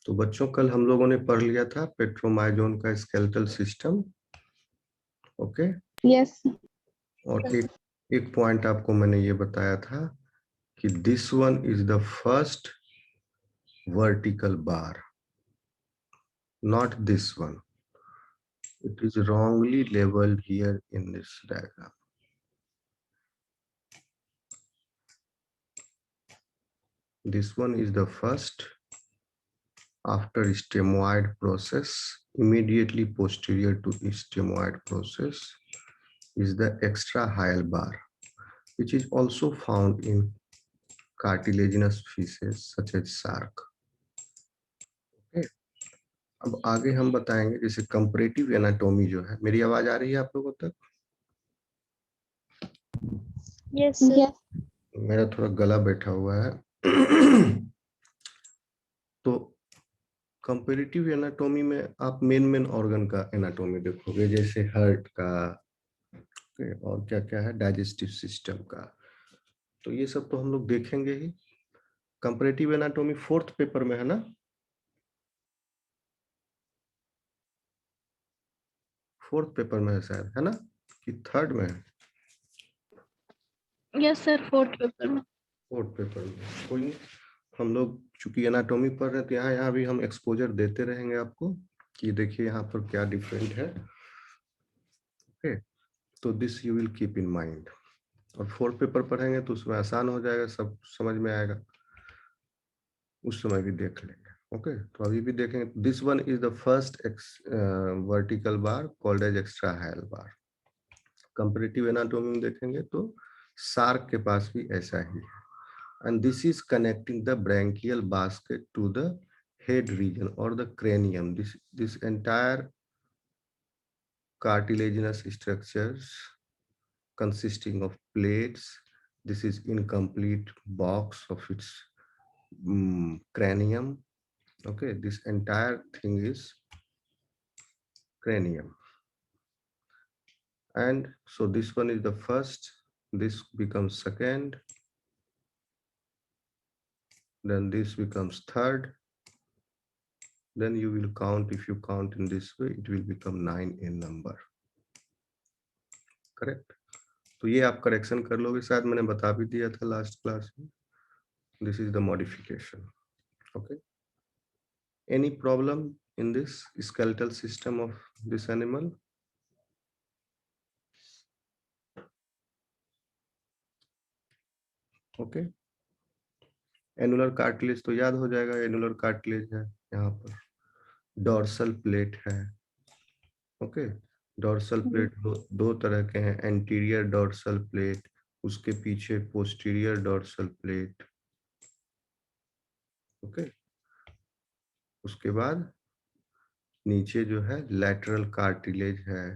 तो बच्चों कल हम लोगों ने पढ़ लिया था पेट्रोमाइजोन का स्केलेटल सिस्टम। ओके। यस। और एक पॉइंट आपको मैंने ये बताया था कि this one is the first vertical bar, not this one. It is wrongly labeled here in this diagram. This one is the first after stemoid process. Immediately posterior to stemoid process is the extrahyal bar, which is also found in cartilaginous fishes such as shark. Okay. अब आगे हम बताएंगे जैसे comparative anatomy जो है। मेरी आवाज आ रही है आप लोगों तक? Yes sir. मेरा थोड़ा गला बैठा हुआ है। तो कंपैरेटिव एनाटॉमी में आप मेन ऑर्गन का एनाटॉमी देखोगे, जैसे हार्ट का और क्या क्या है, डाइजेस्टिव सिस्टम का। तो ये सब तो हम लोग देखेंगे ही। कंपैरेटिव एनाटॉमी 4th पेपर में है ना? 4th पेपर में है शायद, है ना? कि 3rd में है? यस सर, 4th पेपर में। 4th पेपर में कोई नहीं। हम लोग चूंकि एनाटॉमी पढ़ रहे हैं तो यहाँ भी हम एक्सपोजर देते रहेंगे आपको कि देखिए यहाँ पर क्या डिफरेंट है। ओके, तो this you will keep in mind. और 4th पेपर पढ़ेंगे तो उसमें आसान हो जाएगा, सब समझ में आएगा, उस समय भी देख लेंगे। ओके, तो अभी भी देखेंगे। This one is the first vertical bar called as extrahyal bar. Comparative anatomy में देखेंगे तो शार्क के पास भी ऐसा ही है। And this is connecting the branchial basket to the head region और the cranium. This entire cartilaginous structures consisting of plates. This is incomplete box of its cranium. Okay, this entire thing is cranium. And so this one is the first, this becomes second, then this becomes third, then you will count, if you count in this way, it will become 9 in number. Correct? तो ये आप correction कर लोगे, शायद मैंने बता भी दिया था लास्ट क्लास में। This is the modification. Okay. Any problem in this skeletal system of this animal? Okay. Annular cartilage तो याद हो जाएगा, एनुलर कार्टिलेज है यहाँ पर, डॉर्सल प्लेट है। ओके, डॉर्सल प्लेट दो तरह के हैं, एंटीरियर डॉर्सल प्लेट, उसके पीछे पोस्टीरियर डॉर्सल प्लेट। ओके, उसके बाद नीचे जो है लैटरल कार्टिलेज है,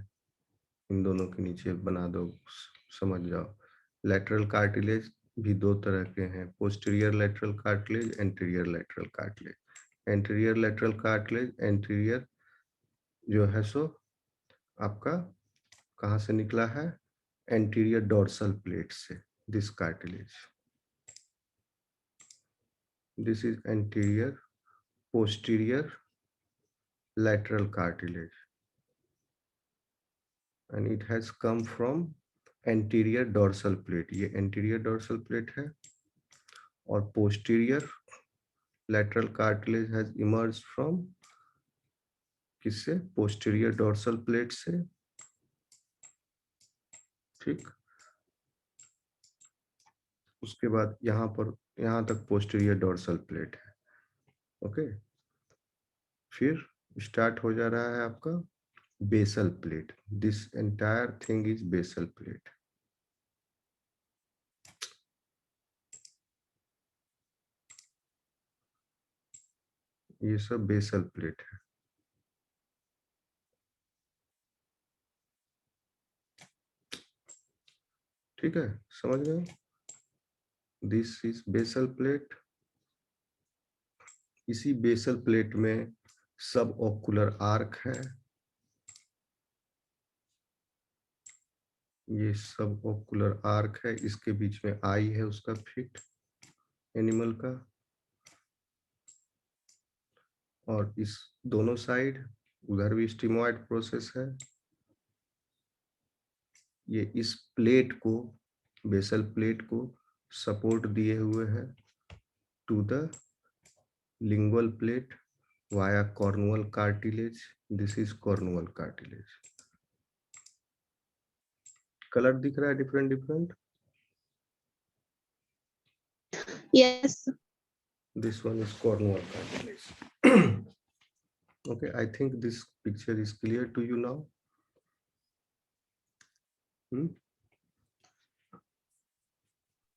इन दोनों के नीचे बना दो, समझ जाओ। लैटरल कार्टिलेज भी दो तरह के हैं, posterior lateral cartilage, anterior lateral cartilage. Anterior lateral cartilage, anterior जो है सो आपका कहाँ से निकला है? एंटीरियर डॉर्सल प्लेट से, this cartilage. This is anterior posterior lateral cartilage and it has come from anterior dorsal plate. ये anterior dorsal plate है, और posterior lateral cartilage has emerged from किससे? posterior dorsal plate से। ठीक, उसके बाद यहाँ पर यहाँ तक posterior dorsal plate है। ओके, फिर स्टार्ट हो जा रहा है आपका basal plate. This entire thing is basal plate. ये सब बेसल प्लेट है। ठीक है, समझ गए? This is basal plate. इसी बेसल प्लेट में सब ऑक्यूलर आर्क है, ये सब ऑक्यूलर आर्क है, इसके बीच में आई है उसका फिट एनिमल का, और इस दोनों साइड उधर भी स्टीमोइड प्रोसेस है। ये इस प्लेट को, बेसल प्लेट को सपोर्ट दिए हुए है to the lingual plate via cornual cartilage. This is cornual cartilage. Colour दिख रहा है different different. Yes. This one is cornual cartilage. Okay, I think this picture is clear to you now.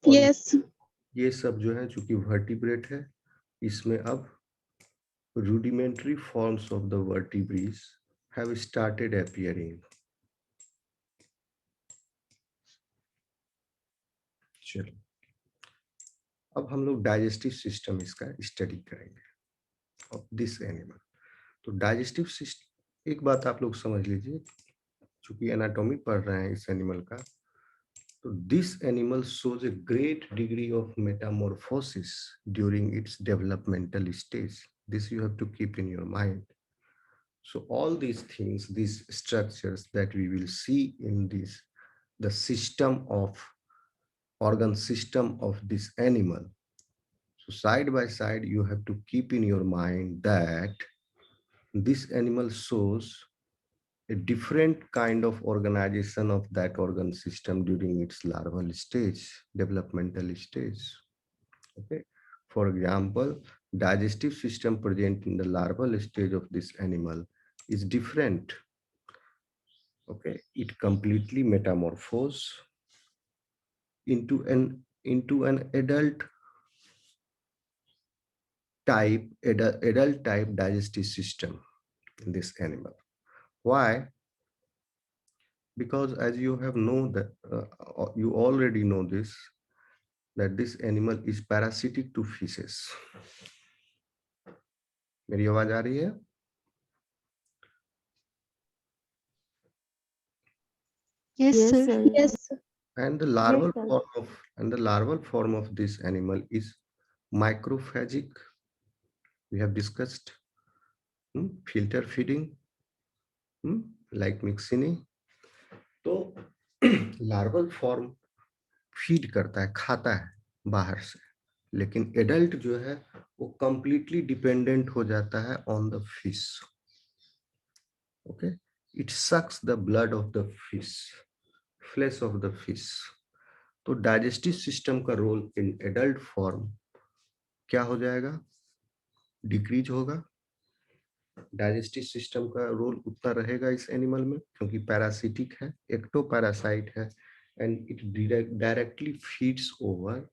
और Yes. ये सब जो है चूंकि vertebrate है, इसमें अब rudimentary forms of the vertebrates have started appearing. चलो, अब हम लोग डाइजेस्टिव सिस्टम इसका स्टडी करेंगे ऑफ दिस एनिमल। तो डाइजेस्टिव सिस्टम, एक बात आप लोग समझ लीजिए, चूंकि एनाटॉमी पढ़ रहे हैं इस एनिमल का, तो this animal shows a great degree of metamorphosis during its developmental stage. This you have to keep in your mind. So all these things, these structures that we will see in this, the system of organ system of this animal. So side by side, you have to keep in your mind that this animal shows a different kind of organization of that organ system during its larval stage, developmental stage. Okay. For example, digestive system present in the larval stage of this animal is different. Okay, it completely metamorphoses into an adult type digestive system in this animal. Why? Because as you have known that you already know this, that this animal is parasitic to fishes. मेरी आवाज आ रही है? Yes, sir. Yes. And the larval form of this animal is microphagic. We have discussed filter feeding, like Mixini. तो larval form feed करता है, खाता है बाहर से, लेकिन एडल्ट जो है वो कंप्लीटली डिपेंडेंट हो जाता है on the fish. Okay, it sucks the blood of the fish, flesh of the fish. तो डाइजेस्टिव सिस्टम का रोल इन एडल्ट फॉर्म क्या हो जाएगा? डिक्रीज होगा. डाइजेस्टिव सिस्टम का रोल उतना रहेगा इस एनिमल में क्योंकि पैरासिटिक है, एक्टोपैरासाइट है, and it directly feeds over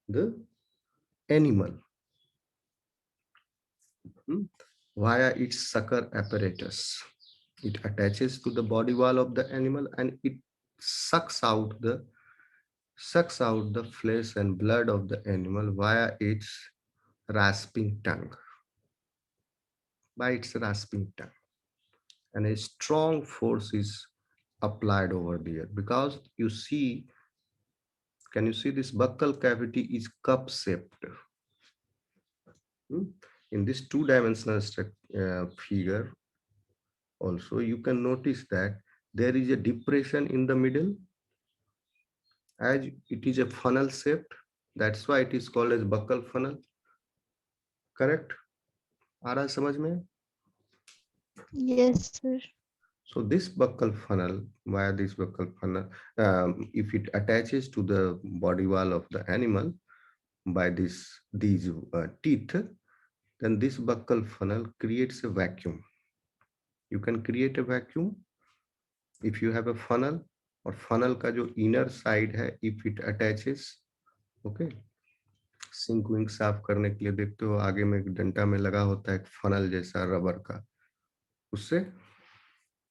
the animal via its sucker apparatus. It attaches to the body wall of the animal and it sucks out the flesh and blood of the animal via its rasping tongue. By its rasping tongue. And a strong force is applied over there because you see, can you see this buccal cavity is cup shaped? In this two-dimensional figure also you can notice that there is a depression in the middle as it is a funnel shaped. That's why it is called as buccal funnel. Correct? आ रहा है समझ में? Yes, sir. So this buccal funnel, via this buccal funnel, if it attaches to the body wall of the animal by these teeth, then this buccal funnel creates a vacuum. You can create a vacuum if you have a funnel, और funnel का जो inner side है, if it attaches, okay, sink विंक साफ करने के लिए देखते हो आगे में एक डंटा में लगा होता है एक फनल जैसा रबर का, उससे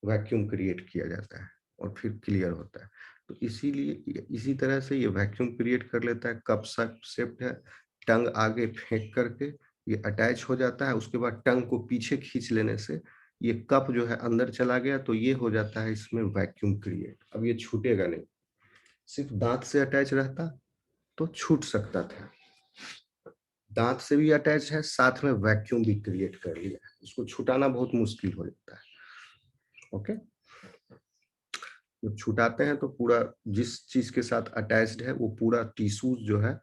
वैक्यूम क्रिएट किया जाता है और फिर क्लियर होता है. तो इसीलिए इसी तरह से ये वैक्यूम क्रिएट कर लेता है. कप शेप्ड है, टंग आगे फेंक करके ये अटैच हो जाता है, उसके बाद टंग को पीछे खींच लेने से ये कप जो है अंदर चला गया, तो ये हो जाता है इसमें वैक्यूम क्रिएट. अब ये छूटेगा नहीं, सिर्फ दांत से अटैच रहता तो छूट सकता था. दांत से भी अटैच है, साथ में वैक्यूम भी क्रिएट कर लिया है, उसको छुटाना बहुत मुश्किल हो जाता है। ओके, जब छुटाते हैं तो पूरा जिस चीज के साथ अटैच्ड है वो पूरा टिश्यूज जो है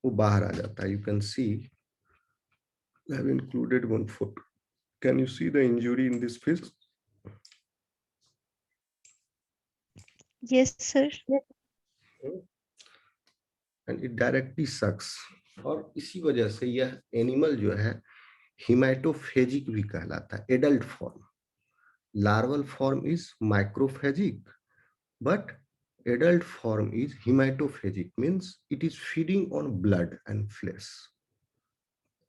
वो बाहर आ जाता है। You can see I have included one photo. Can you see the injury in this fish? Yes, sir. And it directly sucks. और इसी वजह से यह एनिमल जो है हिमेटोफेजिक भी कहलाता है, adult form. Larval form is microphagic, but adult form is hematophagic, means it is feeding on blood and flesh.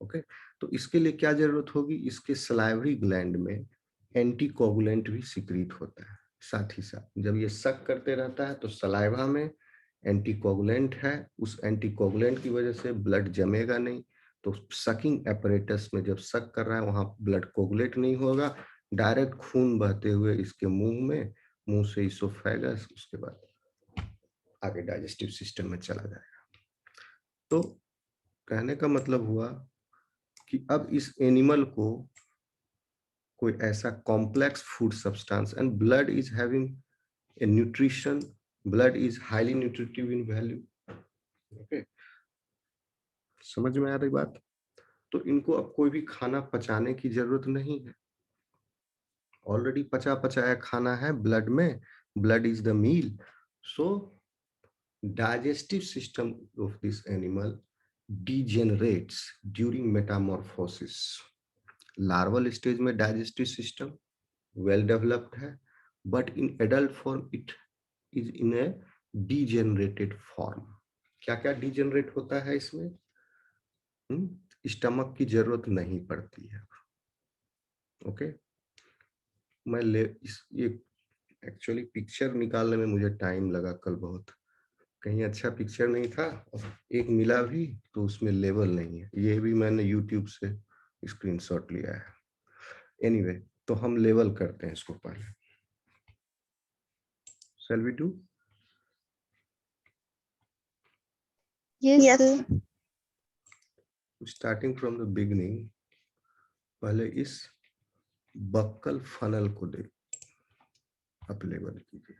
Okay, तो इसके लिए क्या जरूरत होगी, इसके सलाइवरी ग्लैंड में एंटीकोगुलेंट भी सिक्रीट होता है। साथ ही साथ जब ये सक करते रहता है तो सलाइवा में एंटीकोगुलेंट है, उस एंटीकोगुलेंट की वजह से ब्लड जमेगा नहीं, तो सकिंग एपरेटस में जब सक कर रहा है वहां ब्लड कोगुलेट नहीं होगा, डायरेक्ट खून बहते हुए इसके मुंह में, मुंह से इसोफेगस, उसके बाद आगे डाइजेस्टिव सिस्टम में चला जाएगा। तो कहने का मतलब हुआ कि अब इस एनिमल को कोई ऐसा complex food substance, and blood is having a nutrition, blood is highly nutritive in value. Okay, समझ में आ रही बात? तो इनको अब कोई भी खाना पचाने की जरूरत नहीं है, ऑलरेडी पचा पचाया खाना है ब्लड में, blood is the meal. So digestive system of this animal degenerates during metamorphosis. Larval stage में digestive system well developed है, but in adult form it is in a degenerated form. क्या क्या degenerate होता है इसमें? Stomach की जरूरत नहीं पड़ती है। ओके, मैं ये एक्चुअली पिक्चर निकालने में मुझे टाइम लगा कल बहुत, कहीं अच्छा पिक्चर नहीं था, एक मिला भी तो उसमें लेवल नहीं है, ये भी मैंने यूट्यूब से स्क्रीनशॉट लिया है। एनीवे, तो हम लेवल करते हैं इसको पहले। Shall we do? Yes, sir. Starting from the beginning, पहले इस बक्कल फनल को दे आप लेवल कीजिए।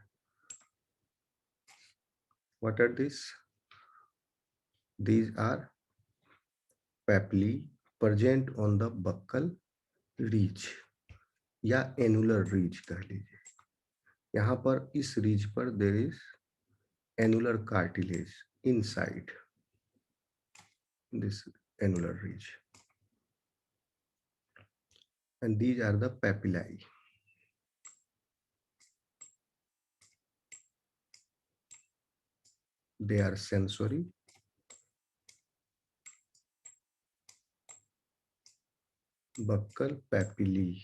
What are this? These are papillae present on the buccal ridge या एनुलर रीज कह लीजिए। यहाँ पर इस रीज पर there is annular cartilage inside this annular ridge, and these are the papillae. They are sensory, buccal papillae.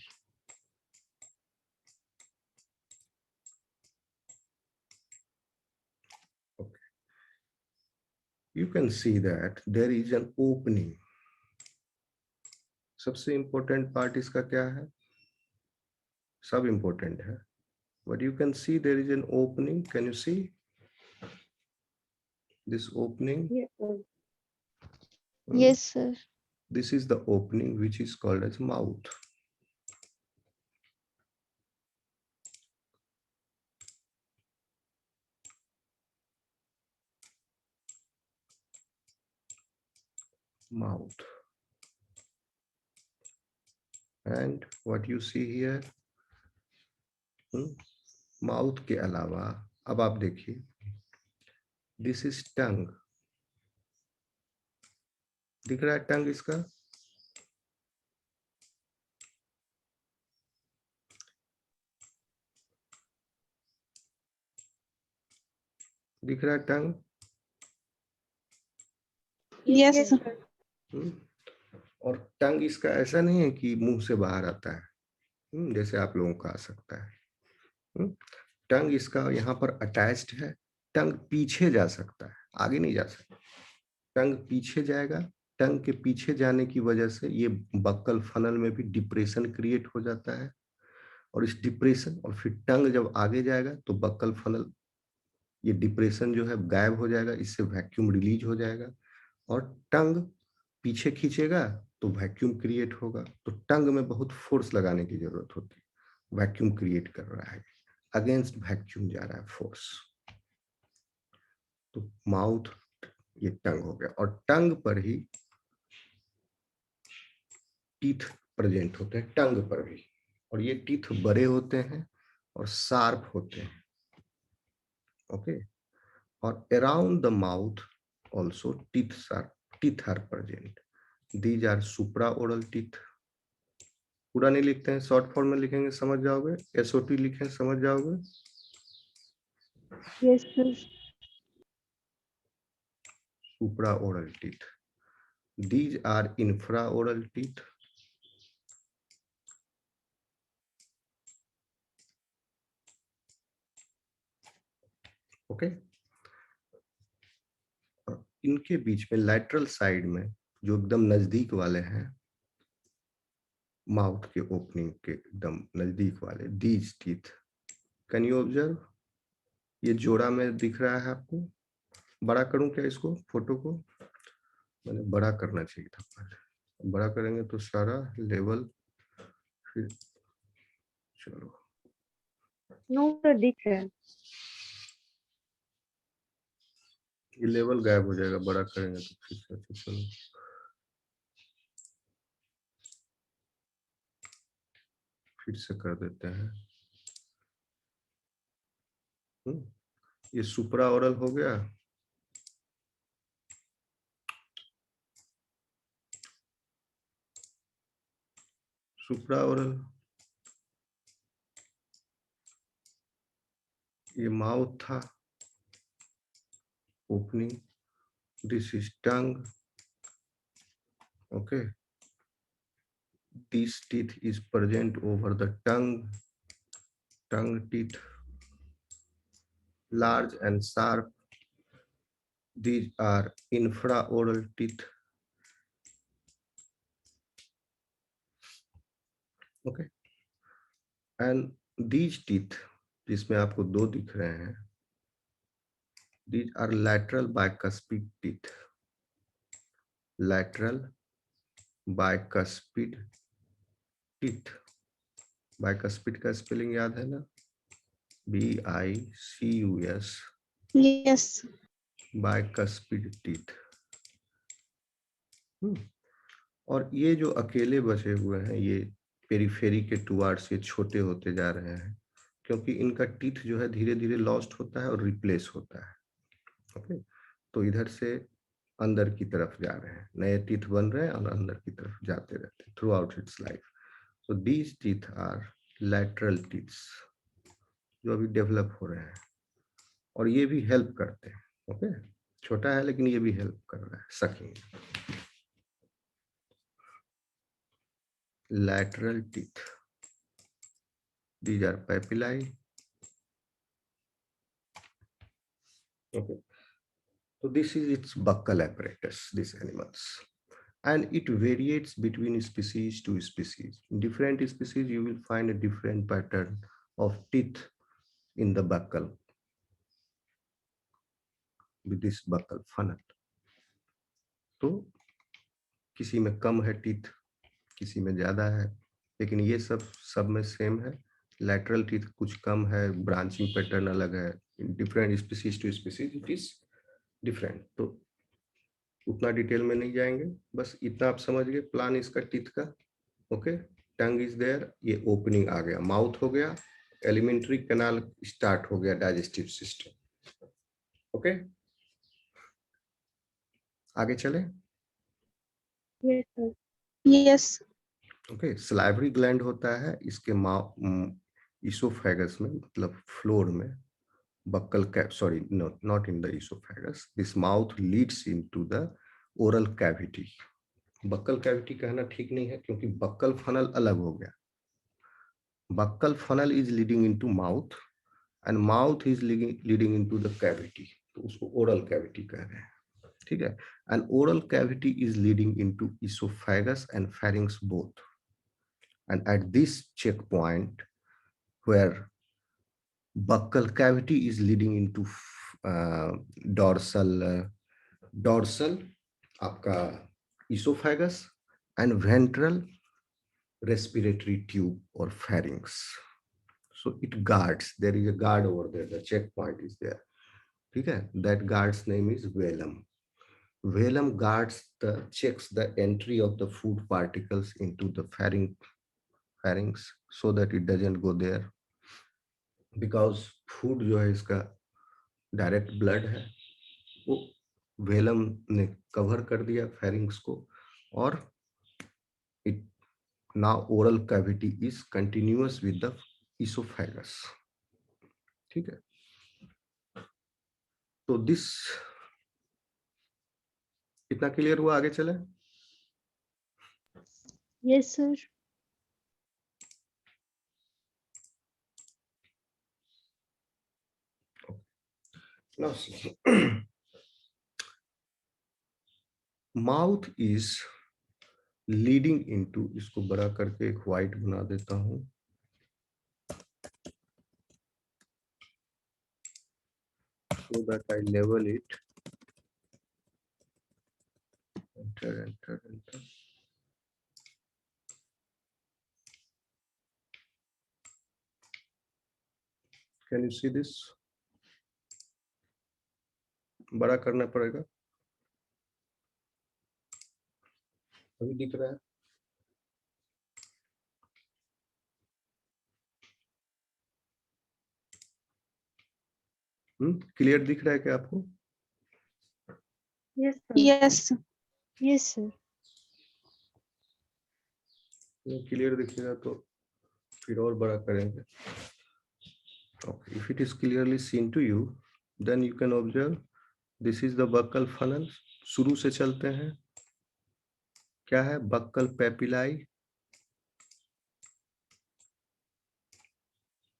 Okay, you can see that there is an opening. सबसे important part इसका क्या है? सब important है, but you can see there is an opening. Can you see this opening? Yes, sir. Hmm? Yes, sir. This is the opening which is called as mouth. Mouth. And what you see here, mouth के अलावा अब आप देखिए, this is tongue, दिख रहा है टंग इसका? दिख रहा है टंग? Yes, sir. और टंग इसका ऐसा नहीं है कि मुंह से बाहर आता है, जैसे आप लोगों का आ सकता है। टंग इसका यहाँ पर अटैच्ड है, टंग पीछे जा सकता है, आगे नहीं जा सकता। टंग पीछे जाएगा, टंग के पीछे जाने की वजह से ये बक्कल फनल में भी डिप्रेशन क्रिएट हो जाता है, और इस डिप्रेशन और फिर टंग जब आगे जाएगा तो बक्कल फनल, ये डिप्रेशन जो है गायब हो जाएगा, इससे वैक्यूम रिलीज हो जाएगा, और टंग पीछे खींचेगा तो वैक्यूम क्रिएट होगा, तो टंग में बहुत फोर्स लगाने की जरूरत होती है, वैक्यूम क्रिएट कर रहा है, अगेंस्ट वैक्यूम जा रहा है फोर्स। तो माउथ ये टंग हो गया, और टंग पर ही टीथ प्रेजेंट होते हैं, टंग पर भी, और ये टीथ बड़े होते हैं और शार्प होते हैं। ओके, और around the mouth also teeth are present. These are supraoral teeth. पूरा नहीं लिखते हैं, शॉर्ट फॉर्म में लिखेंगे समझ जाओगे, SOT लिखें समझ जाओगे। Yes, sir. Supraoral teeth. These are infraoral teeth. Okay, इनके बीच में लैटरल साइड में जो एकदम नजदीक वाले हैं, माउथ के ओपनिंग के एकदम नजदीक वाले, these teeth, can you observe, ये जोड़ा में दिख रहा है आपको। बड़ा करूं क्या इसको, फोटो को मैंने बड़ा करना चाहिए था पहले, बड़ा करेंगे तो सारा लेवल, फिर चलो No, sir, दिख रहा है। ये लेवल गायब हो जाएगा, बड़ा करेंगे तो फिर से। तो चलो फिर से कर देते हैं। ये सुपरा ओरल हो गया, सुपरा ओरल, ये माउथ था, opening, this is tongue, okay, this teeth is present over the tongue, tongue teeth, large and sharp. These are infraoral teeth. Okay, and these teeth, जिसमें आपको दो दिख रहे हैं, these are lateral bicuspid teeth. Lateral bicuspid teeth. Bicuspid का spelling याद है ना, BICUS. Yes. Bicuspid teeth. और ये जो अकेले बचे हुए हैं, ये पेरिफेरी के टुवार्ड्स ये छोटे होते जा रहे हैं, क्योंकि इनका टीथ जो है धीरे धीरे लॉस्ट होता है और रिप्लेस होता है। ओके, तो इधर से अंदर की तरफ जा रहे हैं, नए टीथ बन रहे हैं और अंदर की तरफ जाते रहते हैं throughout its life. So these teeth are lateral teeths जो अभी डेवलप हो रहे हैं, और ये भी हेल्प करते हैं। ओके, छोटा है लेकिन ये भी हेल्प कर रहा है sucking. Lateral teeth. These are papillae. Okay. So this is its buccal apparatus, these animals. And it varies between species to species. In different species, you will find a different pattern of teeth in the buccal with this buccal funnel. तो किसी में कम है teeth, किसी में ज्यादा है, लेकिन ये सब में सेम है। लैटरल टीथ कुछ कम है, ब्रांचिंग पैटर्न अलग है, different species to species it is different. तो उतना डिटेल में नहीं जाएंगे, बस इतना आप समझ गए प्लान इसका टीथ का। ओके, टंग इज देयर, ये ओपनिंग आ गया, माउथ हो गया, एलिमेंट्री कैनाल स्टार्ट हो गया, डाइजेस्टिव सिस्टम। ओके, आगे चले। Yes, sir. Yes. Okay, salivary gland होता है इसके इसोफेगस में, मतलब फ्लोर में, buccal cap, sorry, no, not in the esophagus. This mouth leads into the oral cavity. Buccal cavity कहना ठीक नहीं है, क्योंकि बक्कल फनल अलग हो गया। Buccal funnel is leading into mouth and mouth is leading into the cavity, तो उसको ओरल कैविटी कह रहे हैं, ठीक है। And oral cavity is leading into oesophagus and pharynx both, and at this check point where buccal cavity is leading into dorsal आपका esophagus and ventral respiratory tube or pharynx. So it guards, there is a guard over there, the checkpoint is there. Okay, that guard's name is velum. Velum guards checks the entry of the food particles into the pharynx so that it doesn't go there, because food जो है इसका direct blood है, वो Welham ने cover कर दिया pharynx को, और it now oral cavity is continuous with the esophagus. ठीक है, तो दिस इतना क्लियर हुआ, आगे चले. Yes, sir. Now see. Mouth is leading into, इसको बड़ा करके एक व्हाइट बना देता हूं, so that I level it. Enter, enter, enter. Can you see this? बड़ा करना पड़ेगा, अभी दिख रहा है. क्लियर दिख रहा है क्या आपको? Yes, sir. Yes. Yes, sir. Clear दिखेगा तो फिर और बड़ा करेंगे. Okay, if it is clearly seen to you, then you can observe this is the buccal funnel. शुरू से चलते हैं, क्या है? बक्कल पेपिलाई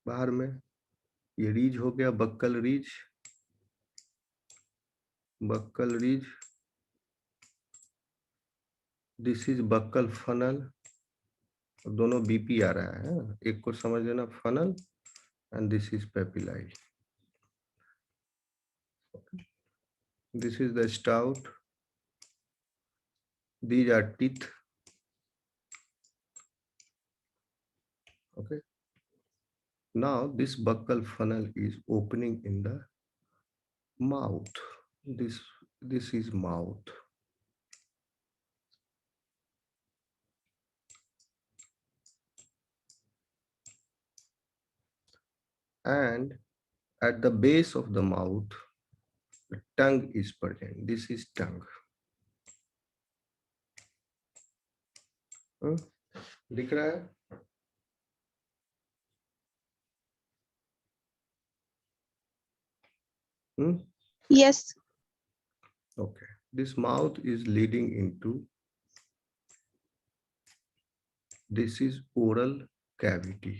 बाहर में, ये रीज हो गया buccal ridge, buccal ridge. This is buccal funnel, दोनों बीपी आ रहा है, एक को समझ लेना funnel, and this is papillae. This is the stout, these are teeth. Okay, now this buccal funnel is opening in the mouth. This is mouth. And at the base of the mouth, the tongue is present. This is tongue. दिख रहा है? Yes. Okay, this mouth is leading into, this is oral cavity.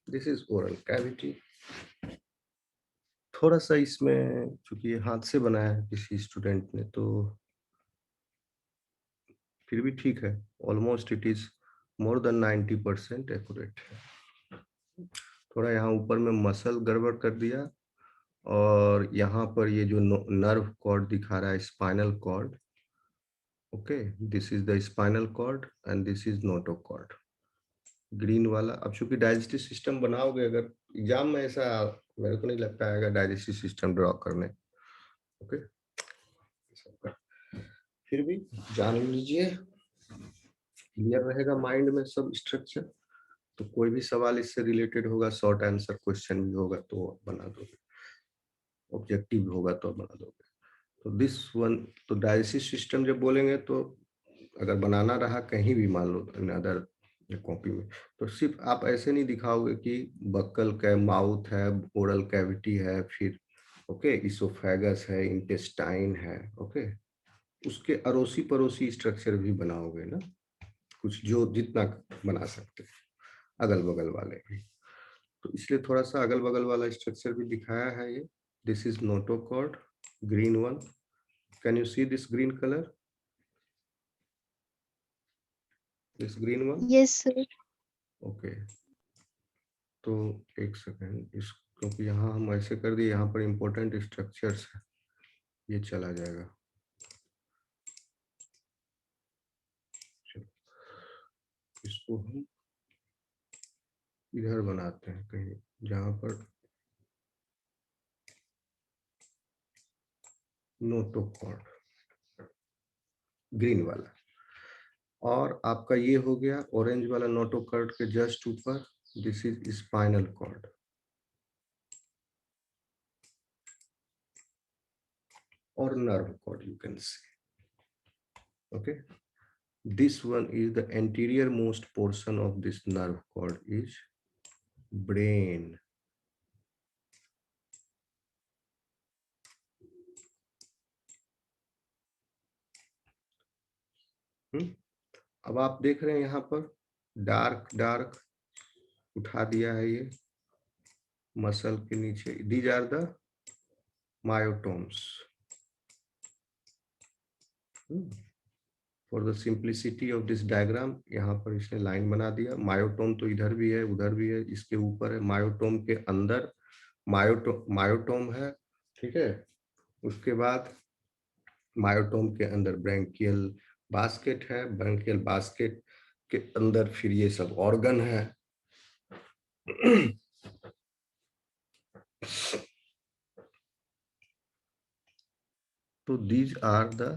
This is oral cavity. थोड़ा सा इसमें चूंकि हाथ से बनाया है किसी स्टूडेंट ने, तो फिर भी ठीक है, almost it is more than 90% accurate है. थोड़ा यहाँ ऊपर में मसल गड़बड़ कर दिया, और यहाँ पर ये जो नर्व कॉर्ड दिखा रहा है, spinal cord. Okay, this is the spinal cord and this is notochord, green वाला. अब चूंकि डाइजेस्टिव सिस्टम बनाओगे, अगर एग्जाम में ऐसा मेरे को नहीं लगता है डाइजेस्टिव सिस्टम ड्रॉ करने. ओके, फिर भी जान लीजिए, क्लियर रहेगा माइंड में सब स्ट्रक्चर. तो कोई भी सवाल इससे रिलेटेड होगा, शॉर्ट आंसर क्वेश्चन भी होगा तो बना दोगे, ऑब्जेक्टिव होगा तो बना दोगे. तो दिस वन, तो डाइजेस्टिव सिस्टम जब बोलेंगे तो अगर बनाना रहा कहीं भी, मान लो अदर कॉपी में, तो सिर्फ आप ऐसे नहीं दिखाओगे कि बक्कल का माउथ है, ओरल कैविटी है, फिर ओके इसोफेगस है, इंटेस्टाइन है. ओके, उसके अड़ोसी पड़ोसी स्ट्रक्चर भी बनाओगे ना, कुछ जो जितना बना सकते हैं, अगल बगल वाले भी. तो इसलिए थोड़ा सा अगल बगल वाला स्ट्रक्चर भी दिखाया है ये. This is notochord, green one. Can you see this green colour, this green one? Yes, sir. Okay, तो एक सेकेंड, इस क्योंकि यहाँ हम ऐसे कर दिए, यहाँ पर इंपॉर्टेंट स्ट्रक्चर्स है, ये चला जाएगा। चलो इसको हम इधर बनाते हैं कहीं, जहां पर नोटोकॉर्ड, ग्रीन वाला। और आपका ये हो गया ऑरेंज वाला नोटोकॉर्ड के जस्ट ऊपर, this is spinal cord or nerve cord, you can say. Okay, this one is the anterior most portion of this nerve cord is brain. अब आप देख रहे हैं यहाँ पर डार्क डार्क उठा दिया है ये मसल के नीचे, these are the myotomes. For the simplicity of this diagram यहाँ पर इसने लाइन बना दिया। मायोटोम तो इधर भी है उधर भी है, इसके ऊपर है, मायोटोम के अंदर मायोटोम है, ठीक है। उसके बाद मायोटोम के अंदर ब्रैंकियल बास्केट है, ब्रैंकियल बास्केट के अंदर फिर ये सब ऑर्गन है। तो these are the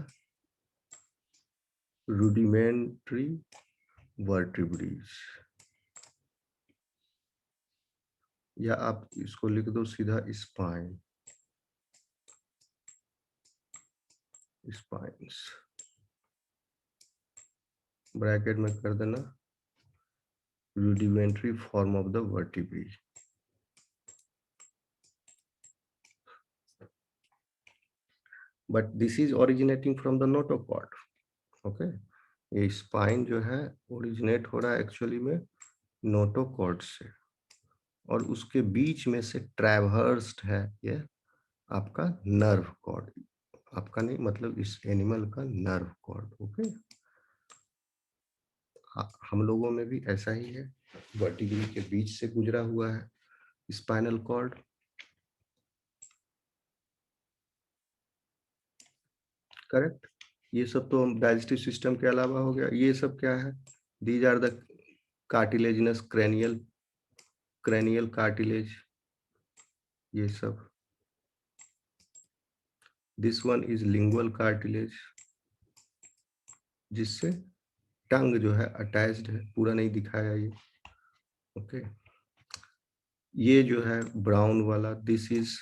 rudimentary vertebrae, या आप इसको लिख दो सीधा स्पाइन, स्पाइन्स ब्रैकेट में कर देना, rudimentary form of the vertebrae। But this is originating from the notochord, okay। ये स्पाइन जो है ओरिजिनेट हो रहा है एक्चुअली में नोटोकॉर्ड से, और उसके बीच में से ट्रैवर्स्ड है ये आपका नर्व कॉर्ड, आपका नहीं मतलब इस एनिमल का नर्व कॉर्ड, ओके। हम लोगों में भी ऐसा ही है, वर्टिब्री के बीच से गुजरा हुआ है स्पाइनल कॉर्ड। करेक्ट। ये सब तो डाइजेस्टिव सिस्टम के अलावा हो गया। ये सब क्या है? These are the cartilaginous cranial cartilage, ये सब। This one is lingual cartilage, जिससे टंग जो है अटैच्ड है, पूरा नहीं दिखाया ये, ओके। ये जो है ब्राउन वाला, this is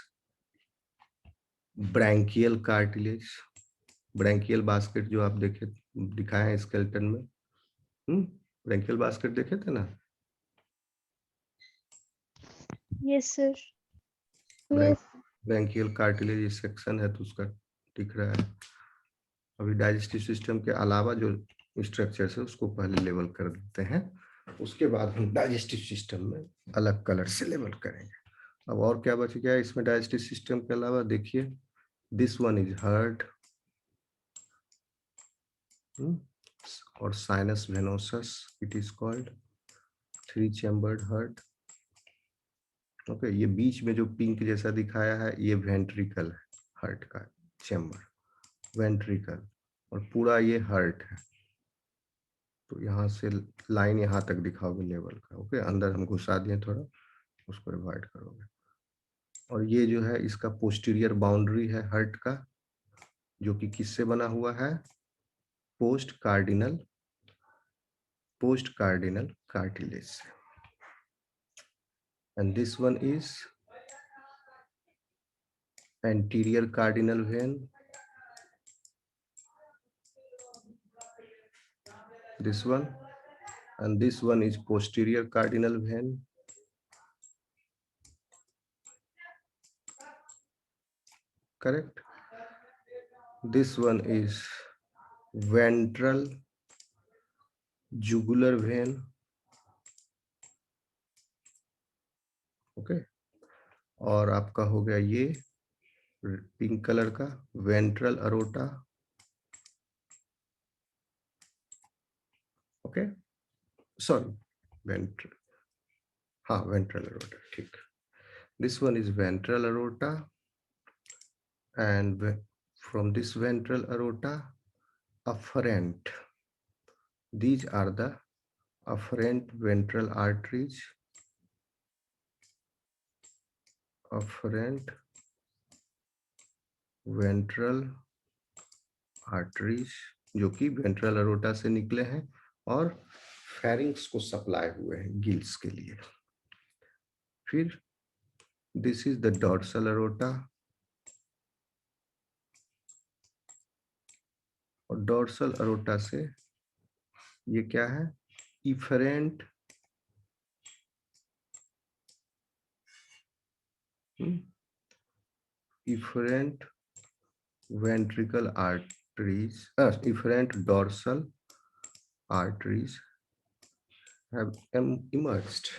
branchial cartilage, branchial basket जो आप देखे दिखाए हैं स्केलेटन में, ब्रैंकियल बास्केट देखे थे ना? Yes, sir. Branchial cartilage section है तो उसका दिख रहा है। अभी डाइजेस्टिव सिस्टम के अलावा जो स्ट्रक्चर्स है उसको पहले लेवल कर देते हैं, उसके बाद हम डाइजेस्टिव सिस्टम में अलग कलर से लेवल करेंगे। अब और क्या बच गया इसमें डाइजेस्टिव सिस्टम के अलावा? देखिए, दिस वन इज हार्ट और sinus venosus, it is called 3 chambered heart, okay. ये बीच में जो पिंक जैसा दिखाया है ये वेंट्रिकल है, हार्ट का चैम्बर, वेंट्रिकल, और पूरा ये हार्ट है। तो यहाँ से लाइन यहाँ तक दिखाओगे लेवल का, ओके। अंदर हम घुसा दिए थोड़ा, उसको अवॉइड करोगे। और ये जो है इसका पोस्टीरियर बाउंड्री है हार्ट का, जो कि किससे बना हुआ है? पोस्ट कार्डिनल कार्टिलेज से। And this one is anterior cardinal vein, this one, and this one is posterior cardinal vein, correct। This one is ventral jugular vein, okay। और आपका हो गया ये पिंक कलर का ventral aorta, okay, sorry ventral, हाँ ventral aorta, ठीक। This one is ventral aorta, and from this ventral aorta afferent. These are the afferent ventral arteries. Afferent ventral arteries जो कि वेंट्रल अरोटा से निकले हैं और pharynx को सप्लाई हुए हैं गिल्स के लिए। फिर this is the dorsal aorta और डॉर्सल अरोटा से ये क्या है, efferent efferent ventricle arteries, efferent dorsal arteries have emerged.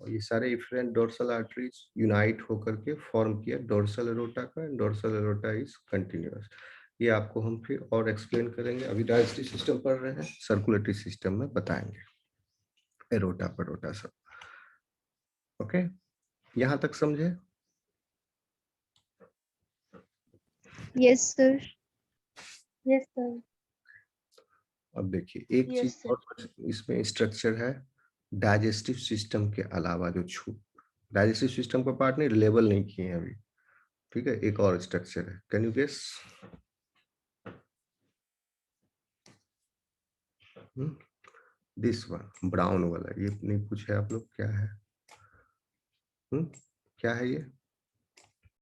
और ये सारे efferent dorsal arteries unite होकर के फॉर्म किया dorsal aorta का, and dorsal aorta is continuous. ये आपको हम फिर और एक्सप्लेन करेंगे, अभी डायजेस्टिव सिस्टम पढ़ रहे हैं, सर्कुलेटरी सिस्टम में बताएंगे एरोटा परोटा सब। ओके, यहाँ तक समझे? Yes, sir. Yes, sir. अब देखिए एक Yes, चीज sir. और इसमें स्ट्रक्चर है डाइजेस्टिव सिस्टम के अलावा, जो छूट डाइजेस्टिव सिस्टम का पार्ट नहीं, लेबल नहीं किए हैं अभी, ठीक है। एक और स्ट्रक्चर है, can you guess? This one brown वाला, ये नहीं पूछे आप लोग क्या है? क्या है ये?